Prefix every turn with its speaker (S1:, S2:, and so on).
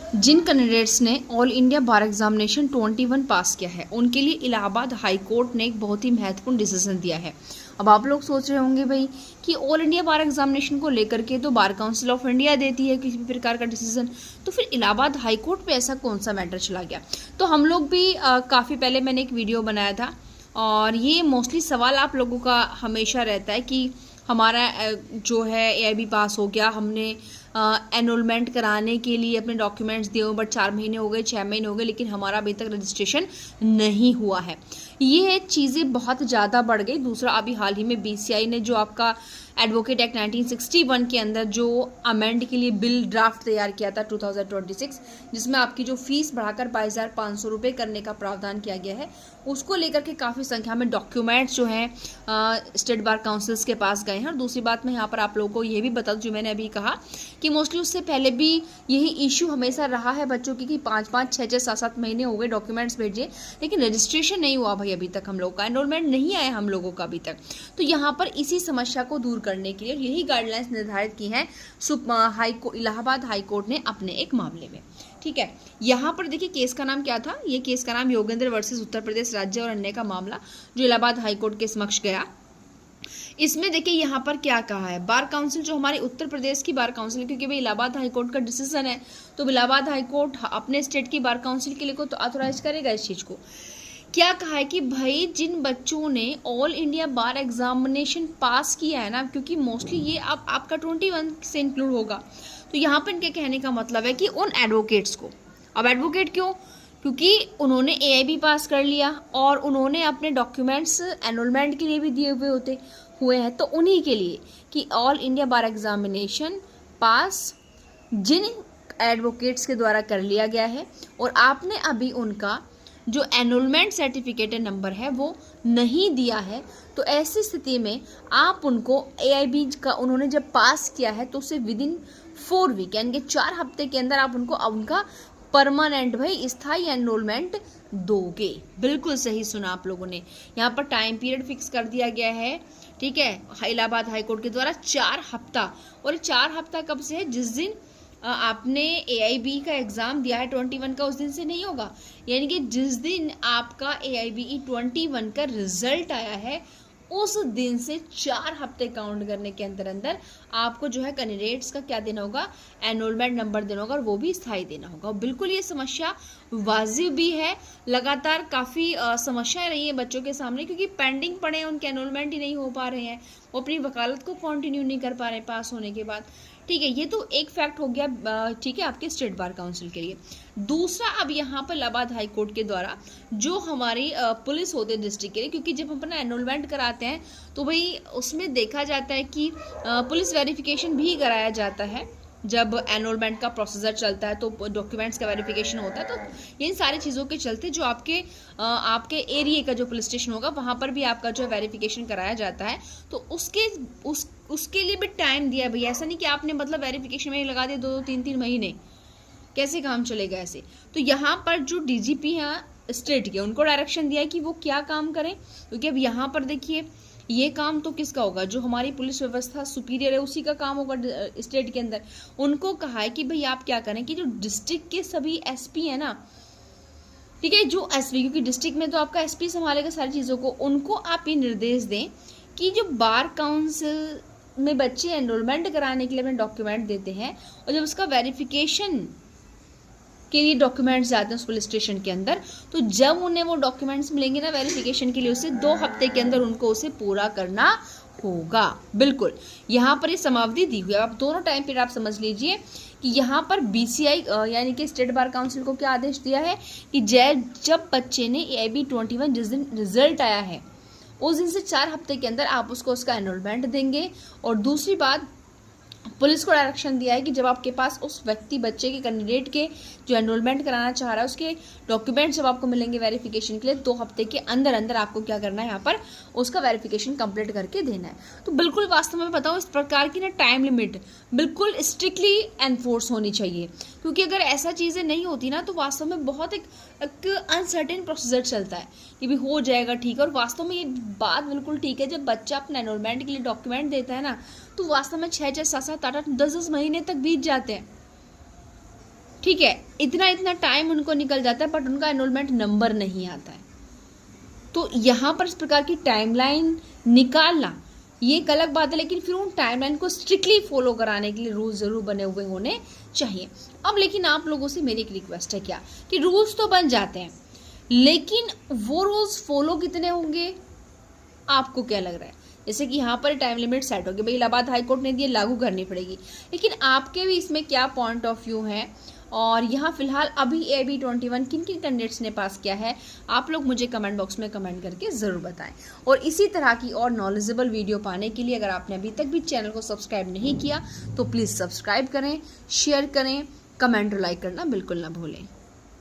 S1: जिन candidates ने all India bar examination 21 पास किया है उनके लिए इलाहाबाद हाई कोर्ट ने एक बहुत ही महत्वपूर्ण डिसीजन दिया है। अब आप लोग सोच रहे होंगे भाई कि ऑल इंडिया बार एग्जामिनेशन को लेकर के तो बार काउंसिल ऑफ इंडिया देती है किसी भी प्रकार का डिसीजन, तो फिर इलाहाबाद हाई कोर्ट पे ऐसा कौन सा मैटर चला गया। तो हम लोग भी काफ़ी पहले मैंने एक वीडियो बनाया था और ये मोस्टली सवाल आप लोगों का हमेशा रहता है कि हमारा जो है एआईबी पास हो गया, हमने एनरोलमेंट कराने के लिए अपने डॉक्यूमेंट्स दिए बट 4 महीने हो गए, 6 महीने हो गए, लेकिन हमारा अभी तक रजिस्ट्रेशन नहीं हुआ है। ये चीज़ें बहुत ज़्यादा बढ़ गई। दूसरा, अभी हाल ही में बीसीआई ने जो आपका एडवोकेट एक्ट 1961 के अंदर जो अमेंड के लिए बिल ड्राफ्ट तैयार किया था 2026, जिसमें आपकी जो फीस बढ़ाकर 22,500 रुपये करने का प्रावधान किया गया है, उसको लेकर के काफ़ी संख्या में डॉक्यूमेंट्स जो हैं स्टेट बार काउंसिल्स के पास गए हैं। और दूसरी बात मैं यहाँ पर आप लोगों को ये भी बता दूँ, जो मैंने अभी कहा कि मोस्टली उससे पहले भी यही इशू हमेशा रहा है बच्चों की कि 5-5, 6-6, 7-7 महीने हो गए डॉक्यूमेंट्स भेजिए, लेकिन रजिस्ट्रेशन नहीं हुआ भाई अभी तक, हम लोग का एनरोलमेंट नहीं आया हम लोगों का अभी तक। तो यहाँ पर इसी समस्या को दूर करने के लिए यही गाइडलाइंस निर्धारित की हैं इलाहाबाद हाई कोर्ट ने अपने एक मामले में। ठीक है, यहाँ पर देखिए केस का नाम क्या था। ये केस का नाम योगेंद्र वर्सेस उत्तर प्रदेश राज्य और अन्य का मामला, जो इलाहाबाद हाई कोर्ट के समक्ष गया। इसमें देखिए यहाँ पर क्या कहा है, बार काउंसिल जो हमारे उत्तर प्रदेश की बार काउंसिल, क्योंकि भाई इलाहाबाद हाई कोर्ट का डिसीजन है तो इलाहाबाद हाई कोर्ट अपने स्टेट की बार काउंसिल के लिए को तो ऑथोराइज करेगा इस चीज़ को। क्या कहा है कि भाई जिन बच्चों ने ऑल इंडिया बार एग्जामिनेशन पास किया है ना, क्योंकि मोस्टली ये आपका 21 से इंक्लूड होगा, तो यहाँ पर इनके कहने का मतलब है कि उन एडवोकेट्स को, अब एडवोकेट क्यों, क्योंकि उन्होंने एआईबी पास कर लिया और उन्होंने अपने डॉक्यूमेंट्स एनरोलमेंट के लिए भी दिए हुए हैं, तो उन्हीं के लिए कि all India bar examination pass जिन एडवोकेट्स के द्वारा कर लिया गया है और आपने अभी उनका जो एनरोलमेंट सर्टिफिकेट नंबर है वो नहीं दिया है, तो ऐसी स्थिति में आप उनको एआईबी का उन्होंने जब पास किया है तो उसे विद इन 4 वीक यानी कि 4 हफ्ते के अंदर आप उनको उनका परमानेंट भाई स्थायी एनरोलमेंट दोगे। बिल्कुल सही सुना आप लोगों ने, यहाँ पर टाइम पीरियड फिक्स कर दिया गया है। ठीक है, इलाहाबाद हाई कोर्ट के द्वारा 4 हफ्ता, और 4 हफ्ता कब से है, जिस दिन आपने एआईबी का एग्ज़ाम दिया है 21 का, उस दिन से नहीं होगा, यानी कि जिस दिन आपका एआईबी 21 का रिजल्ट आया है उस दिन से 4 हफ्ते काउंट करने के अंदर अंदर आपको जो है कैंडिडेट्स का क्या देना होगा, एनरोलमेंट नंबर देना होगा और वो भी स्थायी देना होगा। बिल्कुल ये समस्या वाजिब भी है, लगातार काफ़ी समस्याएं रही है बच्चों के सामने, क्योंकि पेंडिंग पड़े हैं, उनके एनरोलमेंट ही नहीं हो पा रहे हैं, वो अपनी वकालत को कंटिन्यू नहीं कर पा रहे पास होने के बाद। ठीक है, ये तो एक फैक्ट हो गया, ठीक है, आपके स्टेट बार काउंसिल के लिए। दूसरा, अब यहाँ पर इलाहाबाद हाई कोर्ट के द्वारा जो हमारी पुलिस होते हैं डिस्ट्रिक्ट के लिए, क्योंकि जब हम अपना एनरोलमेंट कराते हैं तो भाई उसमें देखा जाता है कि पुलिस वेरिफिकेशन भी कराया जाता है। जब एनरोलमेंट का प्रोसीजर चलता है तो डॉक्यूमेंट्स का वेरिफिकेशन होता है, तो इन सारी चीज़ों के चलते जो आपके एरिया का जो पुलिस स्टेशन होगा वहाँ पर भी आपका जो वेरिफिकेशन कराया जाता है, तो उसके लिए भी टाइम दिया भैया। ऐसा नहीं कि आपने मतलब वेरिफिकेशन में ही लगा दिया 2-3 महीने, कैसे काम चलेगा ऐसे। तो यहाँ पर जो डीजीपी हैं स्टेट के, उनको डायरेक्शन दिया है कि वो क्या काम करें, क्योंकि अब यहाँ पर देखिए ये काम तो किसका होगा, जो हमारी पुलिस व्यवस्था सुपीरियर है उसी का काम होगा स्टेट के अंदर। उनको कहा है कि भाई आप क्या करें कि जो डिस्ट्रिक्ट के सभी एसपी है ना, ठीक है, जो एसपी, क्योंकि डिस्ट्रिक्ट में तो आपका एसपी संभालेगा सारी चीज़ों को, उनको आप ये निर्देश दें कि जो बार काउंसिल में बच्चे एनरोलमेंट कराने के लिए अपने डॉक्यूमेंट देते हैं और जब उसका वेरिफिकेशन के लिए डॉक्यूमेंट्स जाते हैं उस पुलिस स्टेशन के अंदर, तो जब उन्हें वो डॉक्यूमेंट्स मिलेंगे ना वेरिफिकेशन के लिए, उसे 2 हफ्ते के अंदर उनको उसे पूरा करना होगा। बिल्कुल यहाँ पर ये समावधि दी हुई है। आप दोनों टाइम पीरियड आप समझ लीजिए कि यहाँ पर बीसीआई यानी कि स्टेट बार काउंसिल को क्या आदेश दिया है कि जब बच्चे ने एआईबी 21 जिस दिन रिजल्ट आया है उस दिन से 4 हफ्ते के अंदर आप उसको उसका एनरोलमेंट देंगे। और दूसरी बात, पुलिस को डायरेक्शन दिया है कि जब आपके पास उस व्यक्ति बच्चे के कैंडिडेट के जो एनरोलमेंट कराना चाह रहा है उसके डॉक्यूमेंट्स जब आपको मिलेंगे वेरिफिकेशन के लिए 2 हफ्ते के अंदर अंदर आपको क्या करना है, यहाँ पर उसका वेरिफिकेशन कंप्लीट करके देना है। तो बिल्कुल वास्तव में बताऊँ इस प्रकार की ना टाइम लिमिट बिल्कुल स्ट्रिक्टली एनफोर्स होनी चाहिए, क्योंकि अगर ऐसा चीज़ें नहीं होती ना तो वास्तव में बहुत एक अनसर्टेन प्रोसीजर चलता है कि भी हो जाएगा ठीक है। और वास्तव में ये बात बिल्कुल ठीक है, जब बच्चा अपना एनरोलमेंट के लिए डॉक्यूमेंट देता है ना तो वास्तव में 6-6, 7-7, 8-8, 10-10 महीने तक बीत जाते हैं। ठीक है, इतना इतना टाइम उनको निकल जाता है बट उनका एनरोलमेंट नंबर नहीं आता है। तो यहाँ पर इस प्रकार की टाइमलाइन निकालना ये एक अलग बात है, लेकिन फिर उन टाइमलाइन को स्ट्रिक्टली फॉलो कराने के लिए रूल्स जरूर बने हुए होने चाहिए। अब लेकिन आप लोगों से मेरी एक रिक्वेस्ट है क्या कि रूल्स तो बन जाते हैं, लेकिन वो रूल्स फॉलो कितने होंगे, आपको क्या लग रहा है? जैसे कि यहाँ पर टाइम लिमिट सेट होगी, भाई इलाहाबाद हाई कोर्ट ने दिए, लागू करनी पड़ेगी, लेकिन आपके भी इसमें क्या पॉइंट ऑफ व्यू है? और यहाँ फिलहाल अभी AB21 किन किन कैंडिडेट्स ने पास किया है, आप लोग मुझे कमेंट बॉक्स में कमेंट करके ज़रूर बताएं। और इसी तरह की और नॉलेजेबल वीडियो पाने के लिए अगर आपने अभी तक भी चैनल को सब्सक्राइब नहीं किया तो प्लीज़ सब्सक्राइब करें, शेयर करें, कमेंट और लाइक करना बिल्कुल ना भूलें।